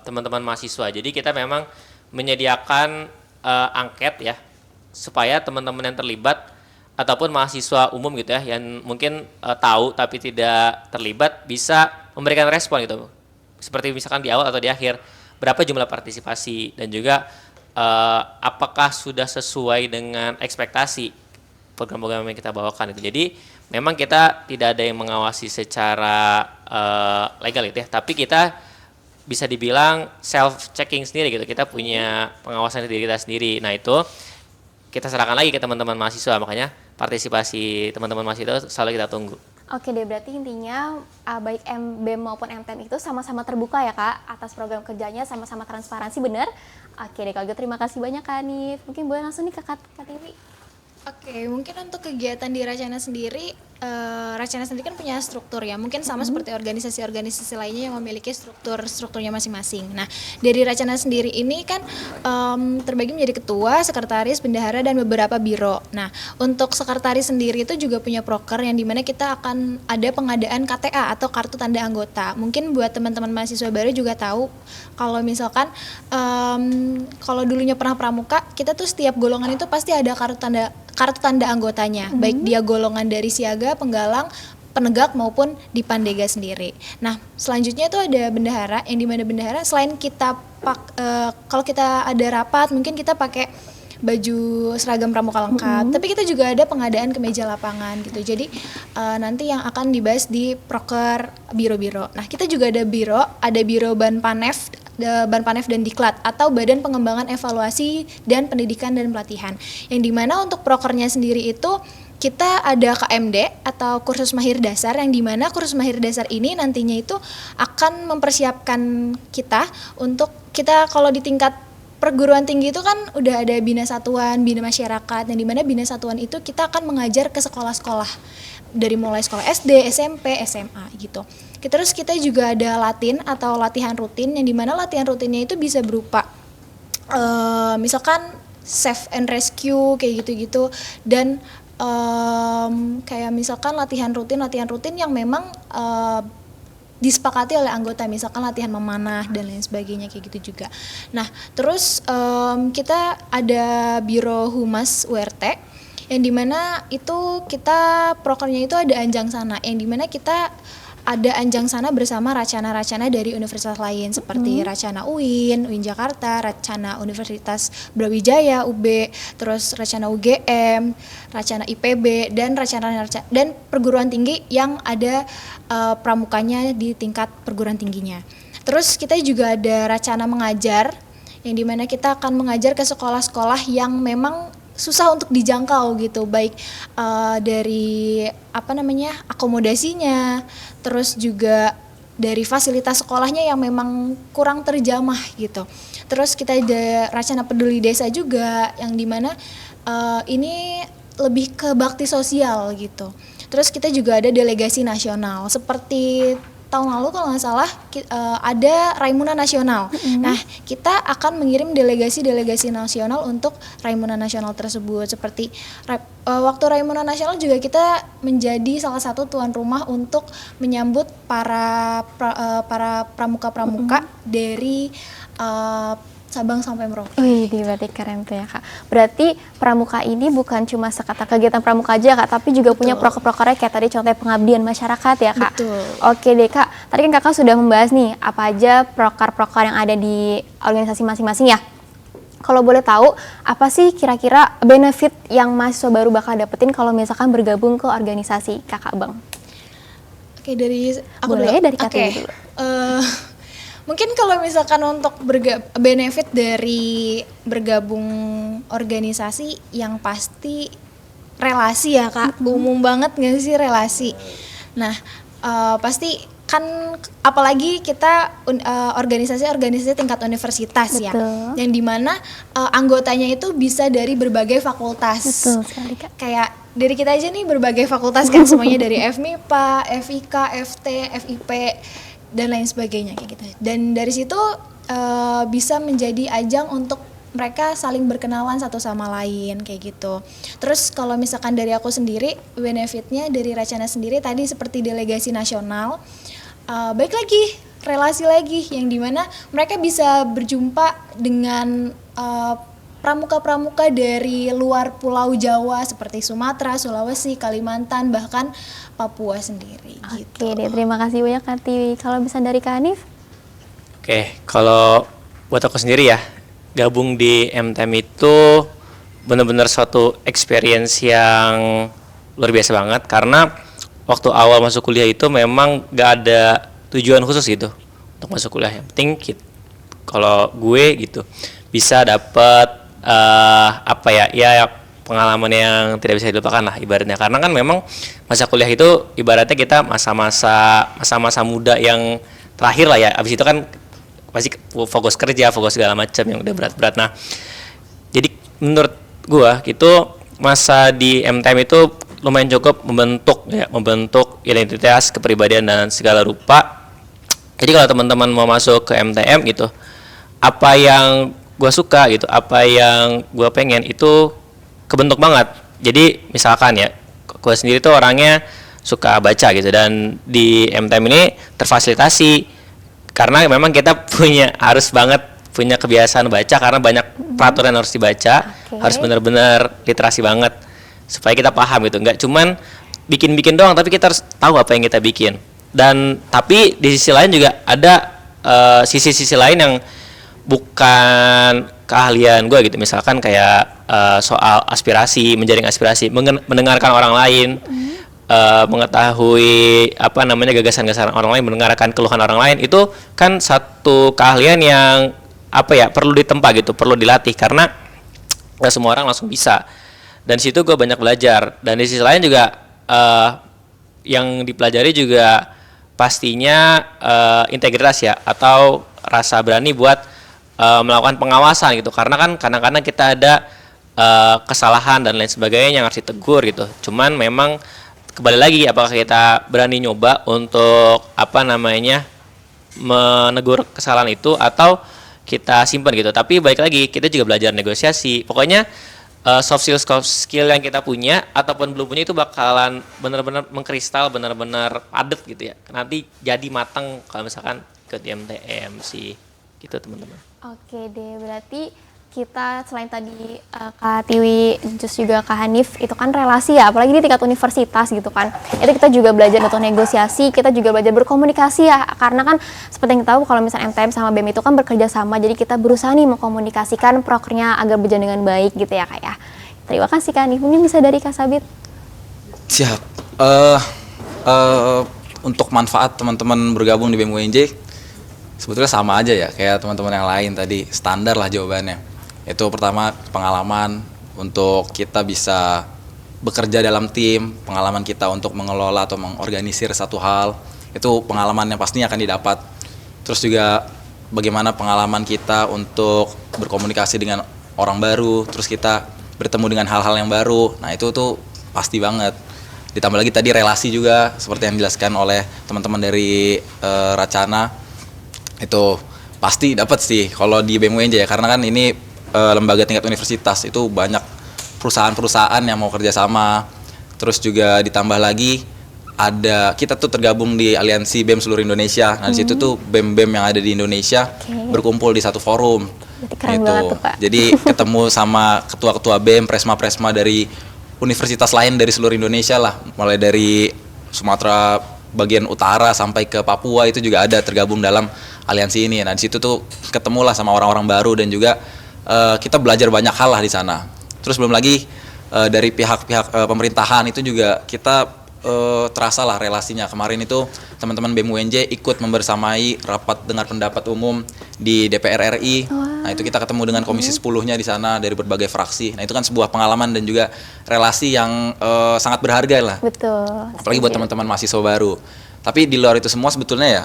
teman-teman mahasiswa. Jadi kita memang menyediakan angket ya, supaya teman-teman yang terlibat ataupun mahasiswa umum gitu ya, yang mungkin tahu tapi tidak terlibat bisa memberikan respon gitu. Seperti misalkan di awal atau di akhir, berapa jumlah partisipasi dan juga apakah sudah sesuai dengan ekspektasi program-program yang kita bawakan itu. Jadi memang kita tidak ada yang mengawasi secara legal gitu ya, tapi kita bisa dibilang self checking sendiri gitu. Kita punya pengawasan diri kita sendiri. Nah, itu kita serahkan lagi ke teman-teman mahasiswa, makanya partisipasi teman-teman mahasiswa itu selalu kita tunggu. Oke deh, berarti intinya baik BEM maupun MTN itu sama-sama terbuka ya Kak, atas program kerjanya, sama-sama transparansi, benar? Oke deh, kalau gitu terima kasih banyak Kak Hanif. Mungkin boleh langsung nih ke Kak Tiwi. Oke, mungkin untuk kegiatan di Racana sendiri kan punya struktur ya, mungkin sama seperti organisasi-organisasi lainnya yang memiliki strukturnya masing-masing. Nah, dari Racana sendiri ini kan terbagi menjadi ketua, sekretaris, bendahara, dan beberapa biro. Nah, untuk sekretaris sendiri itu juga punya proker yang dimana kita akan ada pengadaan KTA atau kartu tanda anggota. Mungkin buat teman-teman mahasiswa baru juga tahu kalau misalkan kalau dulunya pernah pramuka, kita tuh setiap golongan itu pasti ada kartu tanda anggotanya, baik dia golongan dari siaga, penggalang, penegak maupun di Pandega sendiri. Nah, selanjutnya itu ada bendahara, yang dimana bendahara selain kita kalau kita ada rapat mungkin kita pakai baju seragam pramuka lengkap, tapi kita juga ada pengadaan kemeja lapangan gitu. Jadi nanti yang akan dibahas di proker biro-biro. Nah, kita juga ada biro Banpanev dan Diklat atau Badan Pengembangan Evaluasi dan Pendidikan dan Pelatihan. Yang dimana untuk prokernya sendiri itu kita ada KMD atau kursus mahir dasar, yang dimana kursus mahir dasar ini nantinya itu akan mempersiapkan kita untuk kita kalau di tingkat perguruan tinggi itu kan udah ada bina satuan, bina masyarakat, yang dimana bina satuan itu kita akan mengajar ke sekolah-sekolah dari mulai sekolah SD, SMP, SMA gitu. Terus kita juga ada latin atau latihan rutin, yang dimana latihan rutinnya itu bisa berupa misalkan save and rescue kayak gitu-gitu, dan kayak misalkan latihan rutin yang memang disepakati oleh anggota, misalkan latihan memanah dan lain sebagainya kayak gitu juga. Nah, terus kita ada biro humas URT, yang dimana itu kita prokernya itu ada anjang sana, yang dimana kita ada anjang sana bersama racana-racana dari universitas lain seperti Racana UIN Jakarta, Racana Universitas Brawijaya UB, terus Racana UGM, Racana IPB, dan racana dan perguruan tinggi yang ada pramukanya di tingkat perguruan tingginya. Terus kita juga ada Racana Mengajar, yang dimana kita akan mengajar ke sekolah-sekolah yang memang susah untuk dijangkau gitu, baik dari akomodasinya, terus juga dari fasilitas sekolahnya yang memang kurang terjamah gitu. Terus kita ada Racana Peduli Desa juga, yang dimana ini lebih ke bakti sosial gitu. Terus kita juga ada delegasi nasional, seperti tahun lalu kalau nggak salah ada Raimuna Nasional. Nah, kita akan mengirim delegasi nasional untuk Raimuna Nasional tersebut. Seperti waktu Raimuna Nasional juga kita menjadi salah satu tuan rumah untuk menyambut para pramuka-pramuka dari Sabang sampai Merauke. Wih, berarti keren tuh ya Kak. Berarti pramuka ini bukan cuma sekata kegiatan pramuka aja Kak, tapi juga punya proker-prokernya kayak tadi contohnya pengabdian masyarakat ya Kak. Betul. Oke deh Kak, tadi kan Kakak sudah membahas nih apa aja proker-proker yang ada di organisasi masing-masing ya. Kalau boleh tahu, apa sih kira-kira benefit yang mahasiswa baru bakal dapetin kalau misalkan bergabung ke organisasi Kakak Bang? Oke, dari aku Boleh dulu. dari Kak Tiwi dulu. Mungkin kalau misalkan untuk benefit dari bergabung organisasi, yang pasti relasi ya Kak, umum banget nggak sih relasi. Nah, pasti kan apalagi kita organisasi tingkat universitas. Betul. Ya, yang dimana anggotanya itu bisa dari berbagai fakultas. Betul sekali Kak. Kayak dari kita aja nih berbagai fakultas kan, semuanya dari FMIPA, FIK, FT, FIP, dan lain sebagainya kayak gitu. Dan dari situ bisa menjadi ajang untuk mereka saling berkenalan satu sama lain kayak gitu. Terus kalau misalkan dari aku sendiri, benefitnya dari Racana sendiri tadi seperti delegasi nasional, baik lagi relasi lagi, yang dimana mereka bisa berjumpa dengan pramuka-pramuka dari luar Pulau Jawa seperti Sumatera, Sulawesi, Kalimantan, bahkan Papua sendiri. Oke deh, terima kasih banyak Kak Tiwi. Kalau bisa dari Kak Hanif? Oke, kalau buat aku sendiri ya, gabung di MTM itu benar-benar suatu experience yang luar biasa banget, karena waktu awal masuk kuliah itu memang gak ada tujuan khusus gitu untuk masuk kuliah. Yang penting kalau gue gitu bisa dapat apa ya pengalaman yang tidak bisa dilupakan lah ibaratnya, karena kan memang masa kuliah itu ibaratnya kita masa-masa muda yang terakhir lah ya. Abis itu kan pasti fokus kerja, fokus segala macam yang udah berat-berat. Nah, jadi menurut gua gitu masa di MTM itu lumayan cukup membentuk identitas, kepribadian dan segala rupa. Jadi kalau teman-teman mau masuk ke MTM gitu, apa yang gua suka gitu, apa yang gua pengen itu kebentuk banget. Jadi misalkan ya, gua sendiri tuh orangnya suka baca gitu, dan di MTM ini terfasilitasi karena memang kita harus banget punya kebiasaan baca, karena banyak peraturan yang harus dibaca, harus benar-benar literasi banget supaya kita paham gitu. Nggak cuman bikin-bikin doang, tapi kita harus tahu apa yang kita bikin. Dan tapi di sisi lain juga ada sisi-sisi lain yang bukan keahlian gue gitu. Misalkan kayak soal aspirasi, menjaring aspirasi, mendengarkan orang lain, mengetahui gagasan-gagasan orang lain, mendengarkan keluhan orang lain, itu kan satu keahlian yang perlu ditempa gitu, perlu dilatih, karena nggak semua orang langsung bisa. Dan situ gue banyak belajar. Dan di sisi lain juga yang dipelajari juga pastinya integritas ya, atau rasa berani buat melakukan pengawasan gitu, karena kan kadang-kadang kita ada kesalahan dan lain sebagainya yang harus ditegur gitu. Cuman memang kembali lagi, apakah kita berani nyoba untuk menegur kesalahan itu, atau kita simpan gitu. Tapi balik lagi, kita juga belajar negosiasi. Pokoknya soft skill yang kita punya ataupun belum punya itu bakalan benar-benar mengkristal, benar-benar padat gitu ya. Nanti jadi matang kalau misalkan ke MTM sih gitu teman-teman. Oke deh, berarti kita selain tadi Kak Tiwi, terus juga Kak Hanif, itu kan relasi ya, apalagi di tingkat universitas gitu kan. Itu kita juga belajar untuk negosiasi, kita juga belajar berkomunikasi ya, karena kan seperti yang kita tahu kalau misalnya MTM sama BEM itu kan bekerja sama, jadi kita berusaha nih mengkomunikasikan prokernya agar berjalan dengan baik gitu ya Kak ya. Terima kasih Kak Hanif, mungkin bisa dari Kak Sabit. Siap. Untuk manfaat teman-teman bergabung di BEM UNJ, sebetulnya sama aja ya kayak teman-teman yang lain tadi, standar lah jawabannya. Itu pertama pengalaman untuk kita bisa bekerja dalam tim, pengalaman kita untuk mengelola atau mengorganisir satu hal, itu pengalaman yang pastinya akan didapat. Terus juga bagaimana pengalaman kita untuk berkomunikasi dengan orang baru, terus kita bertemu dengan hal-hal yang baru, nah itu tuh pasti banget. Ditambah lagi tadi relasi juga, seperti yang dijelaskan oleh teman-teman dari Racana, itu pasti dapat sih kalau di BEM UNJ ya, karena kan ini lembaga tingkat universitas, itu banyak perusahaan-perusahaan yang mau kerjasama. Terus juga ditambah lagi kita tuh tergabung di aliansi BEM seluruh Indonesia. Nah di situ tuh BEM-BEM yang ada di Indonesia berkumpul di satu forum. Keren banget tuh Pak. Jadi ketemu sama ketua-ketua BEM, presma-presma dari universitas lain dari seluruh Indonesia lah, mulai dari Sumatera bagian utara sampai ke Papua, itu juga ada tergabung dalam aliansi ini. Nah di situ tuh ketemulah sama orang-orang baru, dan juga kita belajar banyak hal lah di sana. Terus belum lagi dari pihak-pihak pemerintahan itu juga kita terasa lah relasinya. Kemarin itu teman-teman BEM UNJ ikut membersamai rapat dengar pendapat umum di DPR RI. Nah itu kita ketemu dengan komisi 10-nya di sana dari berbagai fraksi. Nah itu kan sebuah pengalaman dan juga relasi yang sangat berharga lah. Betul. Apalagi buat teman-teman mahasiswa baru. Tapi di luar itu semua sebetulnya ya,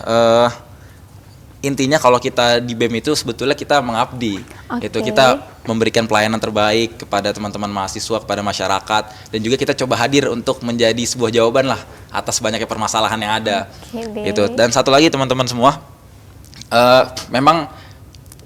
intinya kalau kita di BEM itu sebetulnya kita mengabdi. Itu kita memberikan pelayanan terbaik kepada teman-teman mahasiswa, kepada masyarakat, dan juga kita coba hadir untuk menjadi sebuah jawaban lah atas banyaknya permasalahan yang ada. Gitu. Dan satu lagi teman-teman semua, memang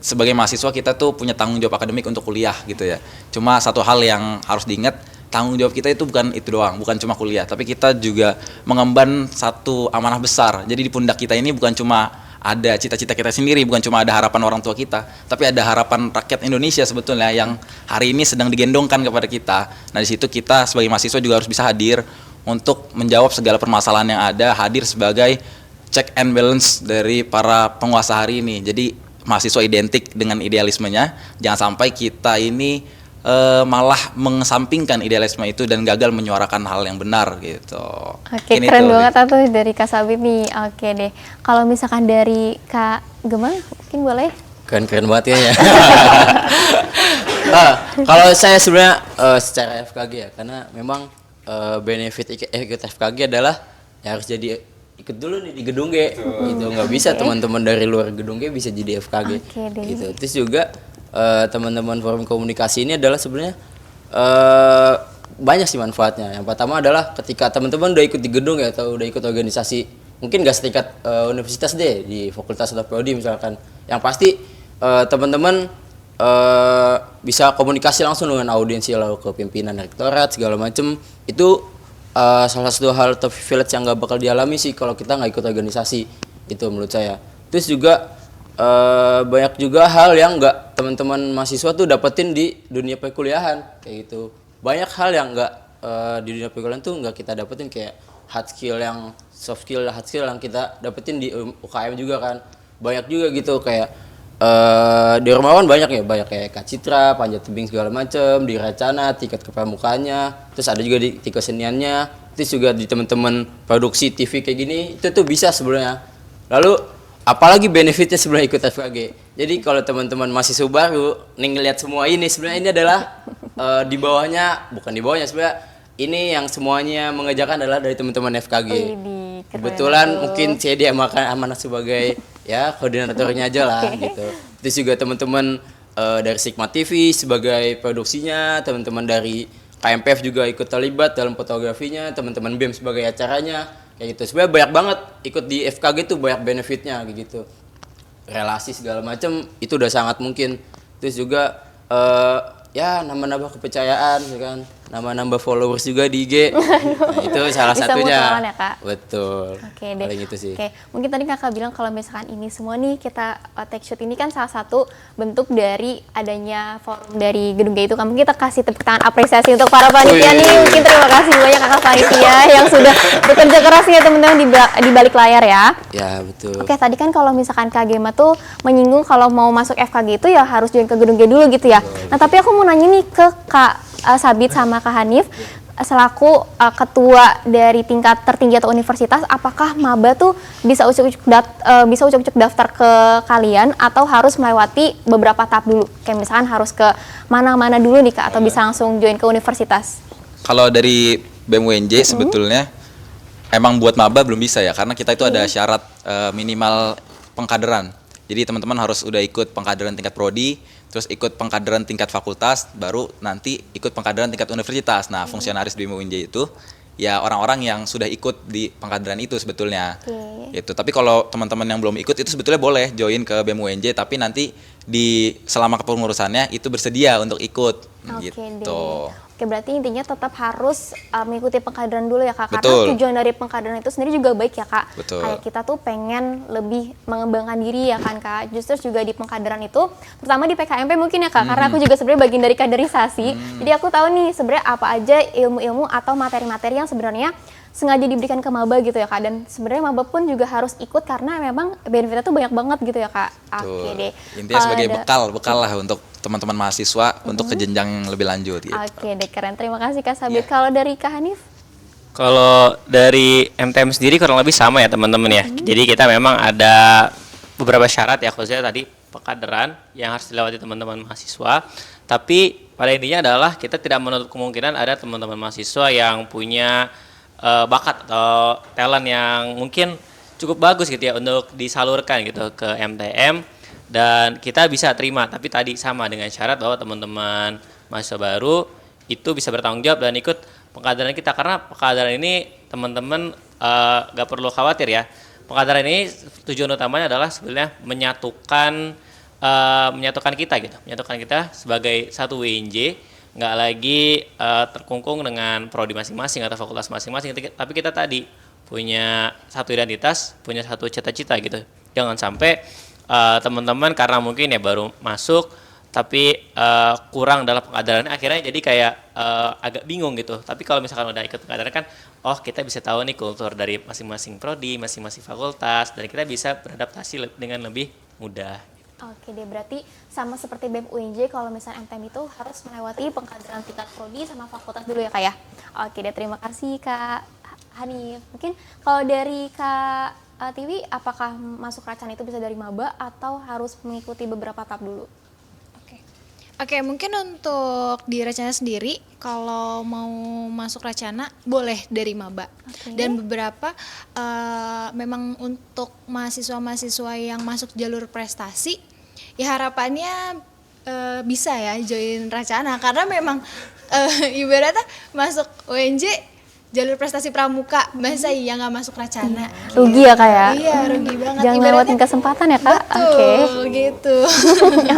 sebagai mahasiswa kita tuh punya tanggung jawab akademik untuk kuliah gitu ya. Cuma satu hal yang harus diingat, tanggung jawab kita itu bukan itu doang, bukan cuma kuliah, tapi kita juga mengemban satu amanah besar. Jadi di pundak kita ini bukan cuma ada cita-cita kita sendiri, bukan cuma ada harapan orang tua kita, tapi ada harapan rakyat Indonesia sebetulnya yang hari ini sedang digendongkan kepada kita. Nah di situ kita sebagai mahasiswa juga harus bisa hadir untuk menjawab segala permasalahan yang ada, hadir sebagai check and balance dari para penguasa hari ini. Jadi mahasiswa identik dengan idealismenya, jangan sampai kita ini malah mengesampingkan idealisme itu dan gagal menyuarakan hal yang benar gitu. Oke, Ini keren tuh, banget tuh dari Kak Sabit nih. Oke deh. Kalau misalkan dari Kak Gemma, mungkin boleh? Keren banget ya. Kalau saya sebenarnya secara FKG ya, karena memang benefit ikut FKG adalah ya harus jadi ikut dulu nih di gedung G. Gitu nggak bisa teman-teman dari luar gedung G bisa jadi FKG. Oke deh. Gitu. Terus juga teman-teman forum komunikasi ini adalah sebenarnya banyak sih manfaatnya. Yang pertama adalah ketika teman-teman udah ikut di gedung ya atau udah ikut organisasi, mungkin gak setingkat universitas deh, di fakultas atau prodi misalkan. Yang pasti teman-teman bisa komunikasi langsung dengan audiensi, lalu ke pimpinan rektorat segala macem. Itu salah satu hal top privilege yang gak bakal dialami sih kalau kita nggak ikut organisasi, itu menurut saya. Terus juga banyak juga hal yang nggak teman-teman mahasiswa tuh dapetin di dunia perkuliahan kayak gitu. Banyak hal yang nggak di dunia perkuliahan tuh nggak kita dapetin, kayak hard skill yang soft skill, hard skill yang kita dapetin di UKM juga kan. Banyak juga gitu, kayak di Rumawan banyak kayak Kak Citra, panjat tebing segala macem, di Racana tingkat kepramukaannya, terus ada juga di keseniannya, terus juga di teman-teman produksi TV kayak gini, itu tuh bisa sebenarnya. Lalu apalagi benefitnya sebenarnya ikut FKG. Jadi kalau teman-teman mahasiswa baru nih ngelihat semua ini, sebenarnya ini adalah di bawahnya, bukan di bawahnya sebenarnya, ini yang semuanya mengerjakan adalah dari teman-teman FKG. Kebetulan mungkin saya dia makan amanah sebagai ya koordinatornya aja lah gitu. Terus juga teman-teman dari Sigma TV sebagai produksinya, teman-teman dari KMPF juga ikut terlibat dalam fotografinya, teman-teman BEM sebagai acaranya. Kayak gitu. Sebenarnya banyak banget ikut di FKG tuh, banyak benefitnya kayak gitu. Relasi segala macam itu udah sangat mungkin. Terus juga ya nambah-nambah kepercayaan ya kan. Nambah-nambah followers juga di IG. Nah, itu salah Bisa satunya. mutualan ya, Kak? Betul. Oke deh. Paling itu sih. Oke, mungkin tadi Kakak bilang kalau misalkan ini semua nih kita take shoot ini kan salah satu bentuk dari adanya forum dari gedung G itu. Kamu kita kasih tepuk tangan apresiasi untuk para panitia nih. Mungkin terima kasih banyak Kakak panitia yang sudah bekerja keras ya teman-teman di balik layar ya. Ya, betul. Oke, tadi kan kalau misalkan Kak Gemma tuh menyinggung kalau mau masuk FKG itu ya harus join ke gedung G dulu gitu ya. Nah, tapi aku mau nanya nih ke Kak Sabit sama Kak Hanif, selaku ketua dari tingkat tertinggi atau universitas, apakah maba tuh bisa ucuk-ucuk daftar ke kalian atau harus melewati beberapa tahap dulu? Kayak misalkan harus ke mana-mana dulu nih Kak, atau bisa langsung join ke universitas? Kalau dari BEM UNJ sebetulnya emang buat maba belum bisa ya, karena kita itu ada syarat minimal pengkaderan. Jadi teman-teman harus udah ikut pengkaderan tingkat prodi, terus ikut pengkaderan tingkat fakultas, baru nanti ikut pengkaderan tingkat universitas. Nah, fungsionaris BEM UNJ itu ya orang-orang yang sudah ikut di pengkaderan itu sebetulnya. Gitu. Tapi kalau teman-teman yang belum ikut itu sebetulnya boleh join ke BEM UNJ, tapi nanti selama kepengurusannya itu bersedia untuk ikut gitu. Deh. Oke, berarti intinya tetap harus mengikuti pengkaderan dulu ya Kak. Betul. Karena tujuan dari pengkaderan itu sendiri juga baik ya Kak. Betul. Kayak kita tuh pengen lebih mengembangkan diri ya kan Kak. Justru juga di pengkaderan itu, terutama di PKMP mungkin ya Kak, karena aku juga sebenarnya bagian dari kaderisasi. Jadi aku tahu nih sebenarnya apa aja ilmu-ilmu atau materi-materi yang sebenarnya sengaja diberikan ke maba gitu ya Kak. Dan sebenarnya maba pun juga harus ikut karena memang benefitnya tuh banyak banget gitu ya Kak. Oke deh. Intinya sebagai bekal lah untuk teman-teman mahasiswa untuk ke jenjang yang lebih lanjut gitu. Oke deh, keren. Terima kasih Kak Sabit. Kalau dari Kak Hanif? Kalau dari MTM sendiri kurang lebih sama ya teman-teman ya. Jadi kita memang ada beberapa syarat ya, khususnya tadi pengkaderan yang harus dilewati teman-teman mahasiswa. Tapi pada intinya adalah kita tidak menutup kemungkinan ada teman-teman mahasiswa yang punya bakat atau talent yang mungkin cukup bagus gitu ya untuk disalurkan gitu ke MTM. Dan kita bisa terima, tapi tadi sama dengan syarat bahwa teman-teman mahasiswa baru itu bisa bertanggung jawab dan ikut pengkaderan kita, karena pengkaderan ini teman-teman gak perlu khawatir ya. Pengkaderan ini tujuan utamanya adalah sebenarnya menyatukan kita gitu, menyatukan kita sebagai satu WNJ, nggak lagi terkungkung dengan prodi masing-masing atau fakultas masing-masing, tapi kita tadi punya satu identitas, punya satu cita-cita gitu. Jangan sampai teman-teman karena mungkin ya baru masuk tapi kurang dalam pengkaderannya, akhirnya jadi kayak agak bingung gitu. Tapi kalau misalkan udah ikut pengkaderan kan, oh kita bisa tahu nih kultur dari masing-masing prodi, masing-masing fakultas, dan kita bisa beradaptasi dengan lebih mudah. Oke deh, berarti sama seperti BEM UNJ, kalau misalnya MTM itu harus melewati pengkaderan tingkat prodi sama fakultas dulu ya Kak ya? Oke deh, terima kasih Kak Hanif. Mungkin kalau dari Kak Tiwi, apakah masuk Racana itu bisa dari maba atau harus mengikuti beberapa tahap dulu? Oke, mungkin untuk di Racana sendiri, kalau mau masuk Racana boleh dari maba. Oke. Dan beberapa memang untuk mahasiswa-mahasiswa yang masuk jalur prestasi, ya harapannya bisa ya join Racana karena memang ibaratnya masuk UNJ jalur prestasi pramuka, masa iya nggak masuk Racana? Rugi ya Kak ya? Iya, rugi banget. Jangan lewatin kesempatan ya Kak? Betul, gitu.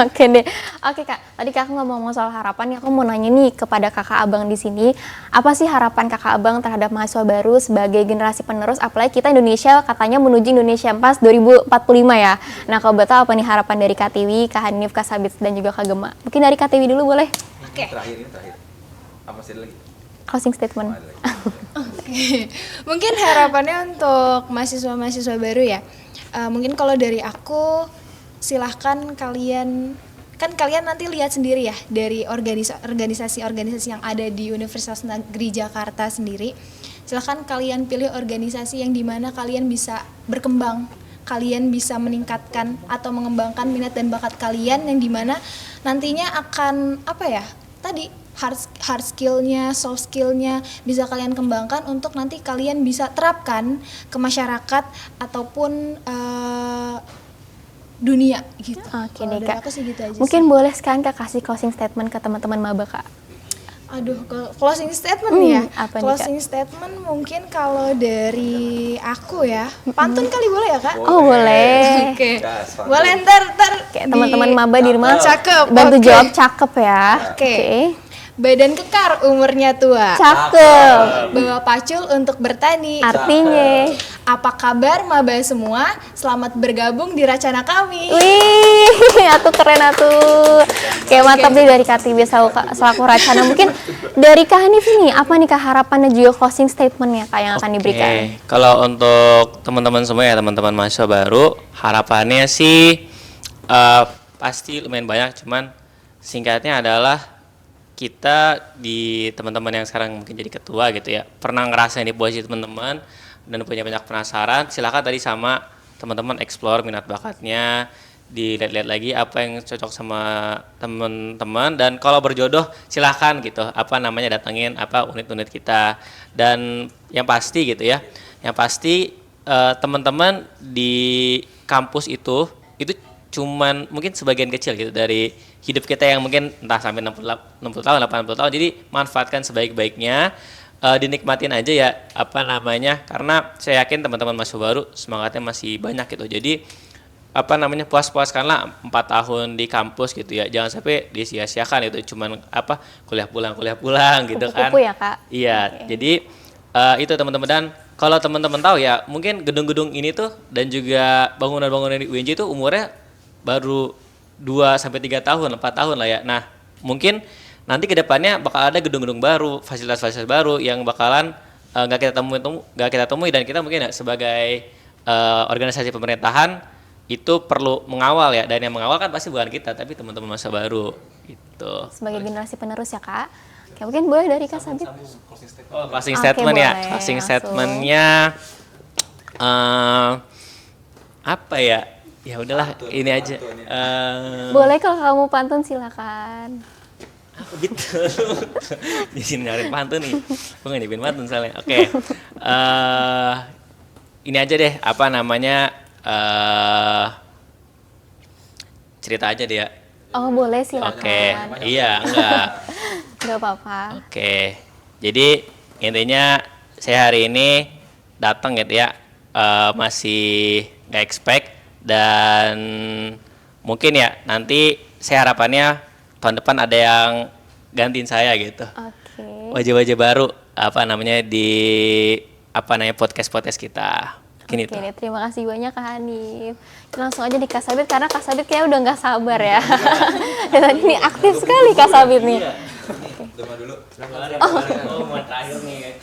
Oke deh. Oke Kak, tadi Kakak ngomong soal harapan, aku mau nanya nih kepada Kakak Abang di sini, apa sih harapan Kakak Abang terhadap mahasiswa baru sebagai generasi penerus, apalagi kita Indonesia katanya menuju Indonesia Emas 2045 ya. Nah, kalau betul apa nih harapan dari Kak Tiwi, Kak Hanif, Kak Sabit, dan juga Kak Gema? Mungkin dari Kak Tiwi dulu boleh? Oke. Terakhir. Apa masih ada lagi? Closing statement. Oke. Mungkin harapannya untuk mahasiswa-mahasiswa baru ya. Mungkin kalau dari aku, silahkan kalian nanti lihat sendiri ya dari organisasi-organisasi yang ada di Universitas Negeri Jakarta sendiri. Silahkan kalian pilih organisasi yang dimana kalian bisa berkembang, kalian bisa meningkatkan atau mengembangkan minat dan bakat kalian yang dimana nantinya akan hard skill-nya, soft skill-nya bisa kalian kembangkan untuk nanti kalian bisa terapkan ke masyarakat ataupun dunia gitu. Oke Kalau deh dari Kak. aku sih gitu aja Mungkin sih. boleh sekarang Kak kasih closing statement ke teman-teman maba Kak. Aduh, closing statement ya. Apa nih, Closing statement mungkin kalau dari aku ya. Pantun kali boleh ya Kak? Oh boleh. Oke. Gas, pantun. Boleh ntar Kayak teman-teman maba di rumah Cakep, bantu oke. jawab cakep ya. Oke. Badan kekar, umurnya tua. Cakep. Bawa pacul untuk bertani. Artinya. Apa kabar maba semua? Selamat bergabung di Racana kami. Wih, atuh keren atuh. Kayak mantap deh dari Kak Tiwi selaku Racana. Mungkin dari Kak Hanif ini, apa nih Kak harapan dan juga closing statement ya Kak yang akan diberikan? Kalau untuk teman-teman semua ya, teman-teman mahasiswa baru, harapannya sih pasti lumayan banyak, cuman singkatnya adalah kita di teman-teman yang sekarang mungkin jadi ketua gitu ya, pernah ngerasain di posisi teman-teman dan punya banyak penasaran, silakan tadi sama teman-teman explore minat bakatnya, dilihat-lihat lagi apa yang cocok sama teman-teman, dan kalau berjodoh silahkan gitu datangin unit-unit kita. Dan yang pasti gitu ya, teman-teman di kampus itu cuman mungkin sebagian kecil gitu dari hidup kita yang mungkin entah sampai 60 tahun, 80 tahun. Jadi manfaatkan sebaik-baiknya, dinikmatin aja ya karena saya yakin teman-teman mahasiswa baru semangatnya masih banyak gitu. Jadi puas-puaskanlah 4 tahun di kampus gitu ya. Jangan sampai disia-siakan itu cuman kuliah pulang gitu kan. Kupu-kupu ya Kak? Iya, jadi itu teman-teman. Dan kalau teman-teman tahu ya, mungkin gedung-gedung ini tuh dan juga bangunan-bangunan di UNJ itu umurnya baru 2-3 tahun, 4 tahun lah ya. Nah, mungkin nanti kedepannya bakal ada gedung-gedung baru, fasilitas-fasilitas baru yang bakalan nggak kita temui, dan kita mungkin ya, sebagai organisasi pemerintahan itu perlu mengawal ya, dan yang mengawal kan pasti bukan kita tapi teman-teman masa baru gitu. Sebagai generasi penerus ya Kak. Oke, mungkin boleh dari Kak Sabit. Closing Oke, statement ya. boleh, Closing langsung. statementnya apa ya? Ya udahlah, ini aja. Boleh kalau kamu pantun silakan. Apa gitu? Jadi nyariin pantun nih. Gue nggak nyipin pantun soalnya. Oke. Ini aja deh, cerita aja deh ya. Oh boleh silakan. Oke. Iya, enggak. Gak apa-apa. Oke. Jadi intinya saya hari ini datang gitu ya, masih nggak expect, dan mungkin ya nanti saya harapannya tahun depan ada yang gantiin saya gitu. Oke. Wajah-wajah baru di podcast kita. Gini Oke tuh. deh, terima kasih banyak Kak Hanif. Langsung aja di Kak Sabit, karena Kak Sabit kayaknya udah nggak sabar ya. Dan tadi ini aktif sekali Kak Sabit nih. Mau terakhir nih.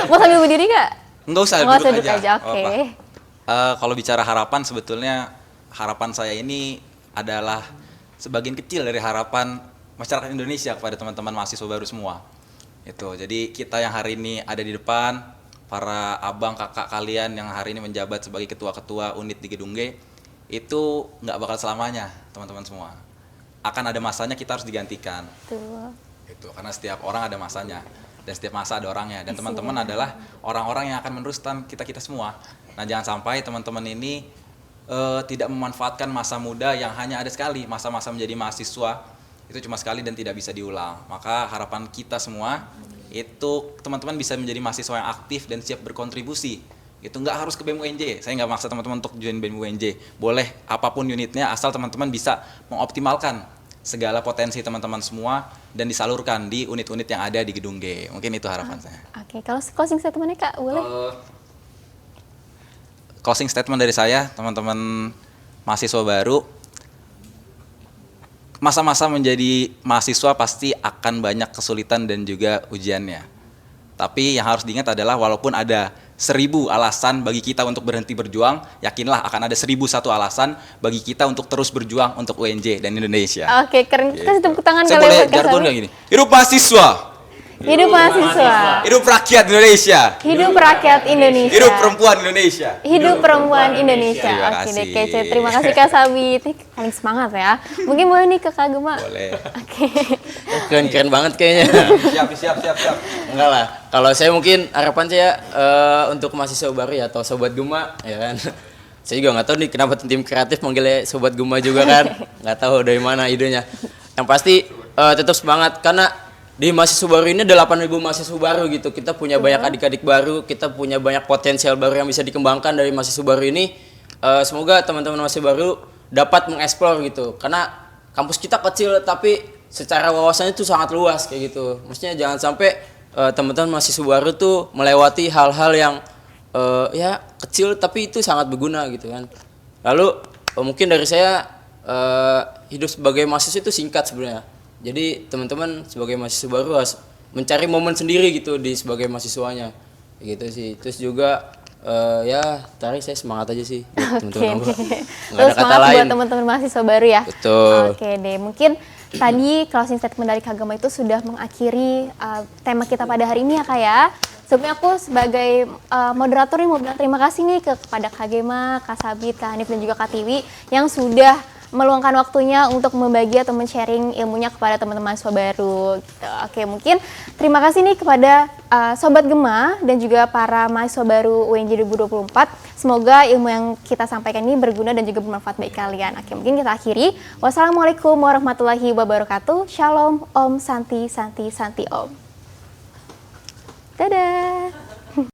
Mau sambil berdiri Kak? Enggak usah, Nggak usah duduk duduk aja, Nggak oke. apa-apa. Kalau bicara harapan, sebetulnya harapan saya ini adalah sebagian kecil dari harapan masyarakat Indonesia kepada teman-teman mahasiswa baru semua. Itu. Jadi kita yang hari ini ada di depan, para abang kakak kalian yang hari ini menjabat sebagai ketua-ketua unit di Gedung G, itu nggak bakal selamanya, teman-teman semua. Akan ada masanya kita harus digantikan. Betul. Itu karena setiap orang ada masanya dan setiap masa ada orangnya, dan teman-teman adalah orang-orang yang akan meneruskan kita semua. Nah, jangan sampai teman-teman ini tidak memanfaatkan masa muda yang hanya ada sekali. Masa-masa menjadi mahasiswa itu cuma sekali dan tidak bisa diulang. Maka harapan kita semua itu teman-teman bisa menjadi mahasiswa yang aktif dan siap berkontribusi. Itu nggak harus ke BEM UNJ. Saya nggak maksa teman-teman untuk join BEM UNJ. Boleh apapun unitnya, asal teman-teman bisa mengoptimalkan segala potensi teman-teman semua dan disalurkan di unit-unit yang ada di Gedung G. Mungkin itu harapan saya. Oke, kalau closing statementnya Kak, boleh? Closing statement dari saya, teman-teman mahasiswa baru, masa-masa menjadi mahasiswa pasti akan banyak kesulitan dan juga ujiannya. Tapi yang harus diingat adalah walaupun ada 1000 alasan bagi kita untuk berhenti berjuang, yakinlah akan ada 1001 alasan bagi kita untuk terus berjuang untuk UNJ dan Indonesia. Oke, keren. Kita tepuk tangan Saya kali boleh buat Kak jargon Sabi. nggak gini? Hidup mahasiswa, Hidup mahasiswa. hidup rakyat Indonesia, Hidup rakyat Indonesia. hidup perempuan Indonesia. Hidup perempuan Indonesia. Terima Oke deh, kasih. kece. Terima kasih Kak Sabit. Ini paling semangat ya. Mungkin boleh nih ke Kak Gema. Boleh. Oke. Keren banget kayaknya. Siap. Enggak lah. Kalau saya mungkin harapan saya untuk mahasiswa baru ya atau sobat Gema ya kan. Saya juga nggak tahu nih kenapa tim kreatif manggilnya sobat Gema juga kan. Nggak tahu dari mana idenya. Yang pasti tetap semangat karena di mahasiswa baru ini ada 8.000 mahasiswa baru gitu. Kita punya banyak adik-adik baru, kita punya banyak potensial baru yang bisa dikembangkan dari mahasiswa baru ini. Semoga teman-teman mahasiswa baru dapat mengeksplor gitu. Karena kampus kita kecil tapi secara wawasannya itu sangat luas kayak gitu. Maksudnya jangan sampai teman-teman mahasiswa baru tuh melewati hal-hal yang ya kecil tapi itu sangat berguna gitu kan. Lalu mungkin dari saya hidup sebagai mahasiswa itu singkat sebenarnya. Jadi teman-teman sebagai mahasiswa baru harus mencari momen sendiri gitu di sebagai mahasiswanya gitu sih. Terus juga ya tadi saya semangat aja sih buat teman-teman. Nggak ada kata Semangat lain. buat teman-teman mahasiswa baru ya. Betul. Oke deh, mungkin tadi closing statement dari Kak Gema itu sudah mengakhiri tema kita pada hari ini ya Kak ya. Sebelumnya aku sebagai moderator nih mau bilang terima kasih nih kepada Kak Gema, Kak Sabit, Kak Hanif dan juga Kak Tiwi yang sudah meluangkan waktunya untuk membagi atau men-sharing ilmunya kepada teman-teman mahasiswa baru. Gitu. Oke, mungkin terima kasih nih kepada Sobat Gema dan juga para mahasiswa baru UNJ 2024. Semoga ilmu yang kita sampaikan ini berguna dan juga bermanfaat bagi kalian. Oke, mungkin kita akhiri. Wassalamualaikum warahmatullahi wabarakatuh. Shalom, Om, Santi, Santi, Santi, Om. Dadah.